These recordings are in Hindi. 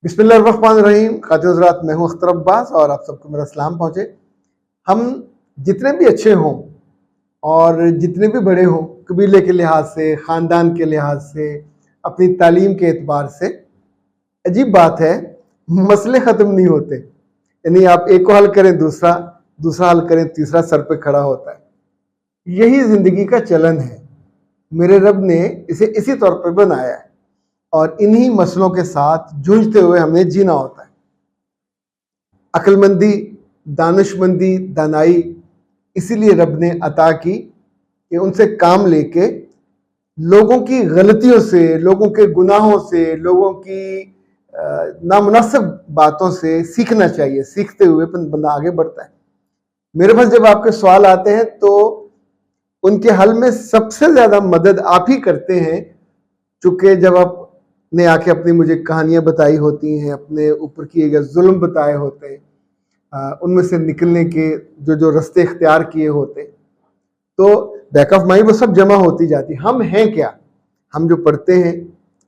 बिस्मिल्लाहिर्रहमानिर्रहीम। खातिन हज़रात, मैं हूँ अख्तर अब्बास और आप सबको मेरा सलाम पहुँचे। हम जितने भी अच्छे हों और जितने भी बड़े हों, कबीले के लिहाज से, ख़ानदान के लिहाज से, अपनी तालीम के एतबार से, अजीब बात है, मसले ख़त्म नहीं होते। यानी आप एक को हल करें, दूसरा दूसरा हल करें, तीसरा सर पे खड़ा होता है। यही ज़िंदगी का चलन है। मेरे रब ने इसे इसी तौर पर बनाया है और इन्हीं मसलों के साथ जूझते हुए हमें जीना होता है। अक्लमंदी, दानिशमंदी, दानाई इसीलिए रब ने अता की कि उनसे काम लेके लोगों की गलतियों से, लोगों के गुनाहों से, लोगों की नामुनासिब बातों से सीखना चाहिए। सीखते हुए बंदा आगे बढ़ता है। मेरे पास जब आपके सवाल आते हैं तो उनके हल में सबसे ज्यादा मदद आप ही करते हैं, चूंकि जब आपने आके अपनी मुझे कहानियां बताई होती हैं, अपने ऊपर किए गए जुल्म बताए होते हैं, उनमें से निकलने के जो जो रास्ते इख्तियार किए होते, तो बैक ऑफ माइंड वो सब जमा होती जाती। हम हैं क्या? हम जो पढ़ते हैं,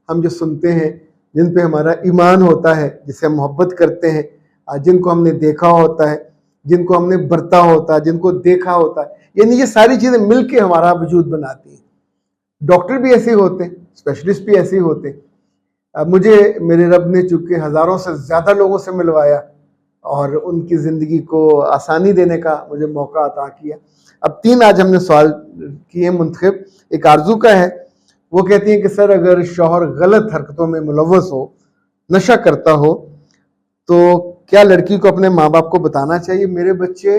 हम जो सुनते हैं, जिन पे हमारा ईमान होता है, जिसे हम मोहब्बत करते हैं, जिनको हमने देखा होता है, जिनको हमने बरता होता है, जिनको देखा होता है, यानी ये सारी चीज़ें मिलके हमारा वजूद बनाती हैं। डॉक्टर भी ऐसे होते हैं, स्पेशलिस्ट भी ऐसे ही होते हैं। मुझे मेरे रब ने चूंकि हज़ारों से ज़्यादा लोगों से मिलवाया और उनकी ज़िंदगी को आसानी देने का मुझे मौका अता किया। अब 3 आज हमने सवाल किए मुंतखब। एक आरजू का है, वो कहती है कि सर, अगर शौहर गलत हरकतों में मुलव्वस हो, नशा करता हो, तो क्या लड़की को अपने माँ बाप को बताना चाहिए? मेरे बच्चे,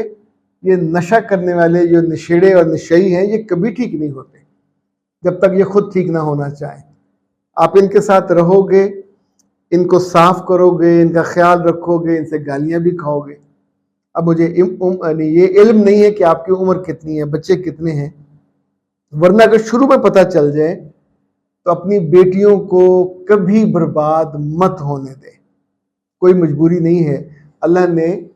ये नशा करने वाले जो नशेड़े और नशई हैं, ये कभी ठीक नहीं होते जब तक ये खुद ठीक ना होना चाहे। आप इनके साथ रहोगे, इनको साफ करोगे, इनका ख्याल रखोगे, इनसे गालियां भी खाओगे। अब मुझे ये इल्म नहीं है कि आपकी उम्र कितनी है, बच्चे कितने हैं, वरना अगर शुरू में पता चल जाए तो अपनी बेटियों को कभी बर्बाद मत होने दे। कोई मजबूरी नहीं है, अल्लाह ने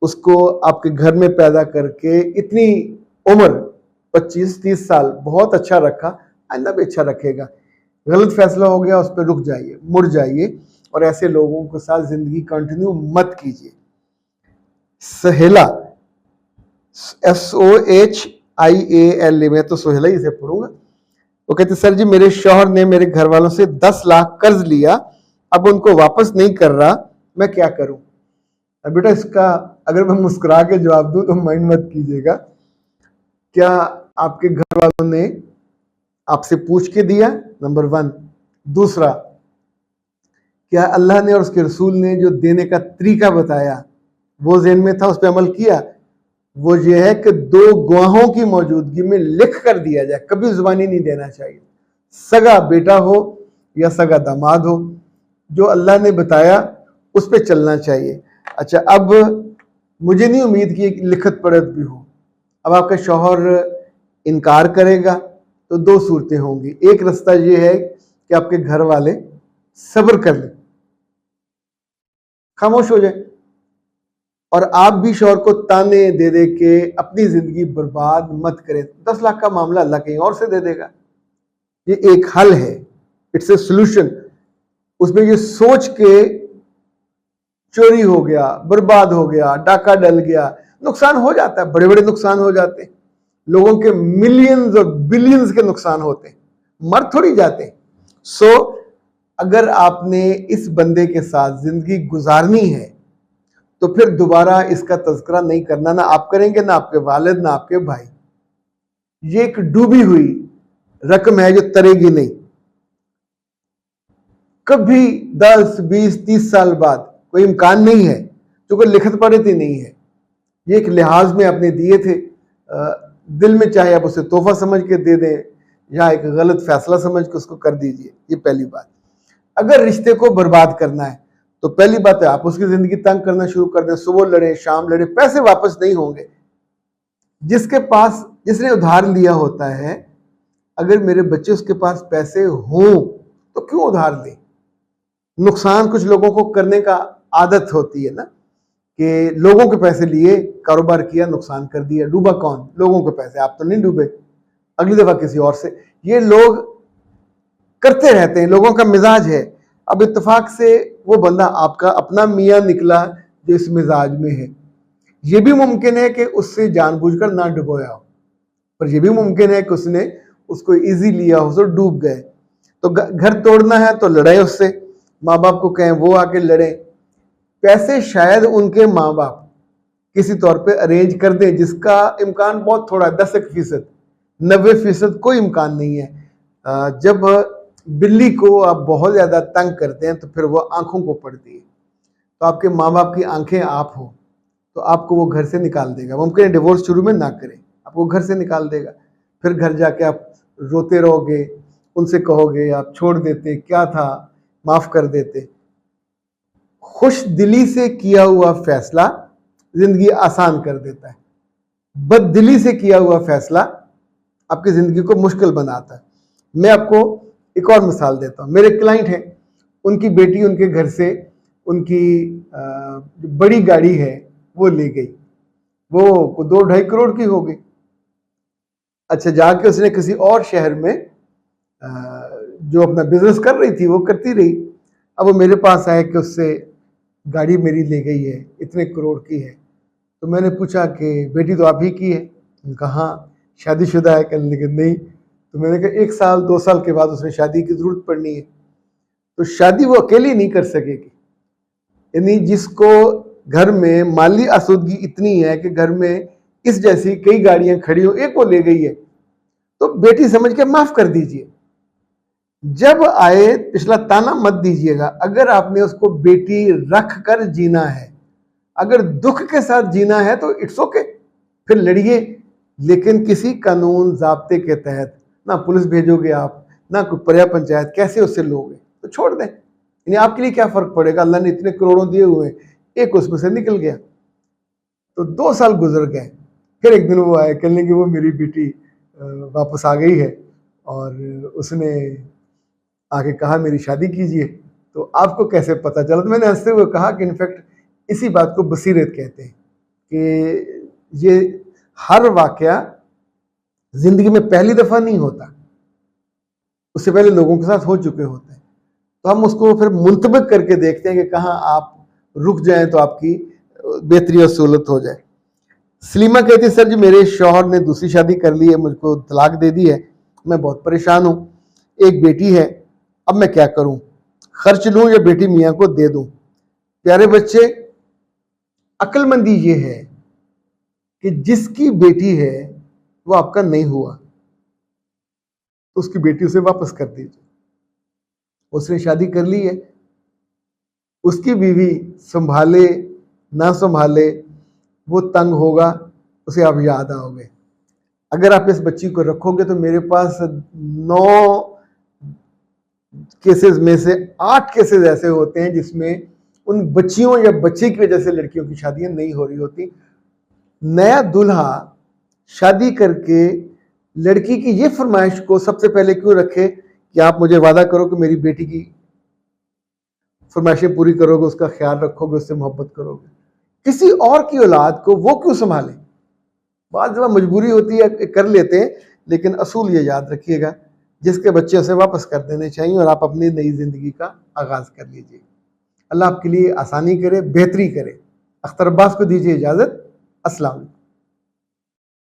उसको आपके घर में पैदा करके इतनी उम्र 25-30 साल बहुत अच्छा रखा, आइंदा भी अच्छा रखेगा। गलत फैसला हो गया, उस पर रुक जाइए, मुड़ जाइए और ऐसे लोगों के साथ जिंदगी कंटिन्यू मत कीजिए। सहेला, SOHIAL, मैं तो सोहेला ही से पढ़ूंगा। वो कहते, सर जी, मेरे शौहर ने मेरे घर वालों से 10 लाख कर्ज लिया, अब उनको वापस नहीं कर रहा, मैं क्या करूं? अब बेटा, इसका अगर मैं मुस्कुरा के जवाब दूं तो माइंड मत कीजिएगा। क्या आपके घर वालों ने आपसे पूछ के दिया? नंबर 1। दूसरा, क्या अल्लाह ने और उसके रसूल ने जो देने का तरीका बताया वो ज़हन में था, उस पर अमल किया? वो ये है कि 2 गवाहों की मौजूदगी में लिख कर दिया जाए, कभी जुबानी नहीं देना चाहिए। सगा बेटा हो या सगा दामाद हो, जो अल्लाह ने बताया उस पर चलना चाहिए। अच्छा, अब मुझे नहीं उम्मीद कि लिखत पढ़त भी हो। अब आपका शौहर इनकार करेगा तो 2 सूरतें होंगी। एक रास्ता ये है कि आपके घर वाले सब्र कर लें, खामोश हो जाए, और आप भी शौहर को ताने दे दे के अपनी जिंदगी बर्बाद मत करें। 10 लाख का मामला अल्लाह कहीं और से दे देगा। ये एक हल है, इट्स ए सोल्यूशन। उसमें ये सोच के चोरी हो गया, बर्बाद हो गया, डाका डल गया, नुकसान हो जाता है, बड़े बड़े नुकसान हो जाते हैं, लोगों के मिलियंस और बिलियंस के नुकसान होते हैं, मर थोड़ी जाते। सो अगर आपने इस बंदे के साथ जिंदगी गुजारनी है तो फिर दोबारा इसका तज़किरा नहीं करना, ना आप करेंगे, ना आपके वालिद, ना आपके भाई। ये एक डूबी हुई रकम है जो तरेगी नहीं। कभी 10, 20, 30 साल बाद कोई इम्कान नहीं है, क्योंकि लिखत पढ़त ही नहीं है। ये एक लिहाज में आपने दिए थे, दिल में चाहे आप उसे तोहफा समझ के दे दें या एक गलत फैसला समझ के उसको कर दीजिए। ये पहली बात। अगर रिश्ते को बर्बाद करना है तो पहली बात है, आप उसकी जिंदगी तंग करना शुरू कर दें। सुबह लड़े, शाम लड़े, पैसे वापस नहीं होंगे। जिसके पास, जिसने उधार लिया होता है, अगर मेरे बच्चे उसके पास पैसे हों तो क्यों उधार लें? नुकसान कुछ लोगों को करने का आदत होती है ना, कि लोगों के पैसे लिए, कारोबार किया, नुकसान कर दिया। डूबा कौन? लोगों के पैसे। आप तो नहीं डूबे, अगली दफा किसी और से। ये लोग करते रहते हैं, लोगों का मिजाज है। अब इत्तेफाक से वो बंदा आपका अपना मियाँ निकला जो इस मिजाज में है। ये भी मुमकिन है कि उससे जानबूझकर ना डुबोया हो, पर यह भी मुमकिन है कि उसने उसको इजी लिया हो तो डूब गए। तो घर तोड़ना है तो लड़े उससे, माँ बाप को कहें वो आके लड़े। पैसे शायद उनके माँ बाप किसी तौर पे अरेंज कर दें, जिसका इम्कान बहुत थोड़ा, 10% 90% कोई इम्कान नहीं है। जब बिल्ली को आप बहुत ज़्यादा तंग करते हैं तो फिर वो आंखों को पड़ती है। तो आपके माँ बाप की आंखें आप हो तो आपको वो घर से निकाल देगा। मुमकिन है डिवोर्स शुरू में ना करें, आपको घर से निकाल देगा। फिर घर जाके आप रोते रहोगे, उनसे कहोगे आप छोड़ देते, क्या था, माफ़ कर देते। खुश दिली से किया हुआ फैसला जिंदगी आसान कर देता है, बददिली से किया हुआ फैसला आपकी जिंदगी को मुश्किल बनाता है। मैं आपको एक और मिसाल देता हूँ। मेरे क्लाइंट हैं, उनकी बेटी उनके घर से उनकी जो बड़ी गाड़ी है वो ले गई, वो 2-2.5 करोड़ की हो गई। अच्छा, जाके उसने किसी और शहर में जो अपना बिजनेस कर रही थी वो करती रही। अब वो मेरे पास आए कि उससे गाड़ी मेरी ले गई है, इतने करोड़ की है। तो मैंने पूछा कि बेटी तो आप ही की है? कहा हाँ। शादीशुदा है? कहने लगे नहीं। तो मैंने कहा 1 साल 2 साल के बाद उसने शादी की जरूरत पड़नी है, तो शादी वो अकेली नहीं कर सकेगी। यानी जिसको घर में माली आसूदगी इतनी है कि घर में इस जैसी कई गाड़ियां खड़ी हो, एक वो ले गई है, तो बेटी समझ के माफ कर दीजिए। जब आए पिछला ताना मत दीजिएगा। अगर आपने उसको बेटी रख कर जीना है, अगर दुख के साथ जीना है तो इट्स ओके, फिर लड़िए, लेकिन किसी कानून जाब्ते के तहत। ना पुलिस भेजोगे आप, ना कोई पर्या पंचायत, कैसे उससे लोगे? तो छोड़ दें। यानी आपके लिए क्या फर्क पड़ेगा? अल्लाह ने इतने करोड़ों दिए हुए, एक उसमें से निकल गया। तो 2 साल गुजर गए। फिर एक दिन वो आए, कहने लगे वो मेरी बेटी वापस आ गई है और उसने आके कहा मेरी शादी कीजिए। तो आपको कैसे पता चला? तो मैंने हंसते हुए कहा कि इनफैक्ट इसी बात को बसीरत कहते हैं कि ये हर वाकया जिंदगी में पहली दफा नहीं होता, उससे पहले लोगों के साथ हो चुके होते हैं। तो हम उसको फिर मुंतबिक करके देखते हैं कि कहाँ आप रुक जाएं तो आपकी बेहतरी और सहूलत हो जाए। सलीमा कहती है सर जी मेरे शौहर ने दूसरी शादी कर ली है, मुझको तलाक दे दी है, मैं बहुत परेशान हूँ, एक बेटी है, अब मैं क्या करूं? खर्च लूं या बेटी मियाँ को दे दूं? प्यारे बच्चे, अक्लमंदी ये है कि जिसकी बेटी है वो आपका नहीं हुआ तो उसकी बेटी उसे वापस कर दीजिए। उसने शादी कर ली है, उसकी बीवी संभाले ना संभाले वो तंग होगा, उसे आप याद आओगे। अगर आप इस बच्ची को रखोगे तो मेरे पास 9 केसेस में से 8 केसेस ऐसे होते हैं जिसमें उन बच्चियों या बच्चे की वजह से लड़कियों की शादियां नहीं हो रही होती। नया दूल्हा शादी करके लड़की की ये फरमाइश को सबसे पहले क्यों रखे कि आप मुझे वादा करो कि मेरी बेटी की फरमाइशें पूरी करोगे, उसका ख्याल रखोगे, उससे मोहब्बत करोगे। किसी और की औलाद को वो क्यों संभाले? बाद दफा मजबूरी होती है, कर लेते हैं, लेकिन असूल ये याद रखिएगा, जिसके बच्चे उसे वापस कर देने चाहिए और आप अपनी नई जिंदगी का आगाज कर लीजिए। अल्लाह आपके लिए आसानी करे, बेहतरी करे। अख्तर अब्बास को दीजिए इजाजत। अस्सलाम वालेकुम।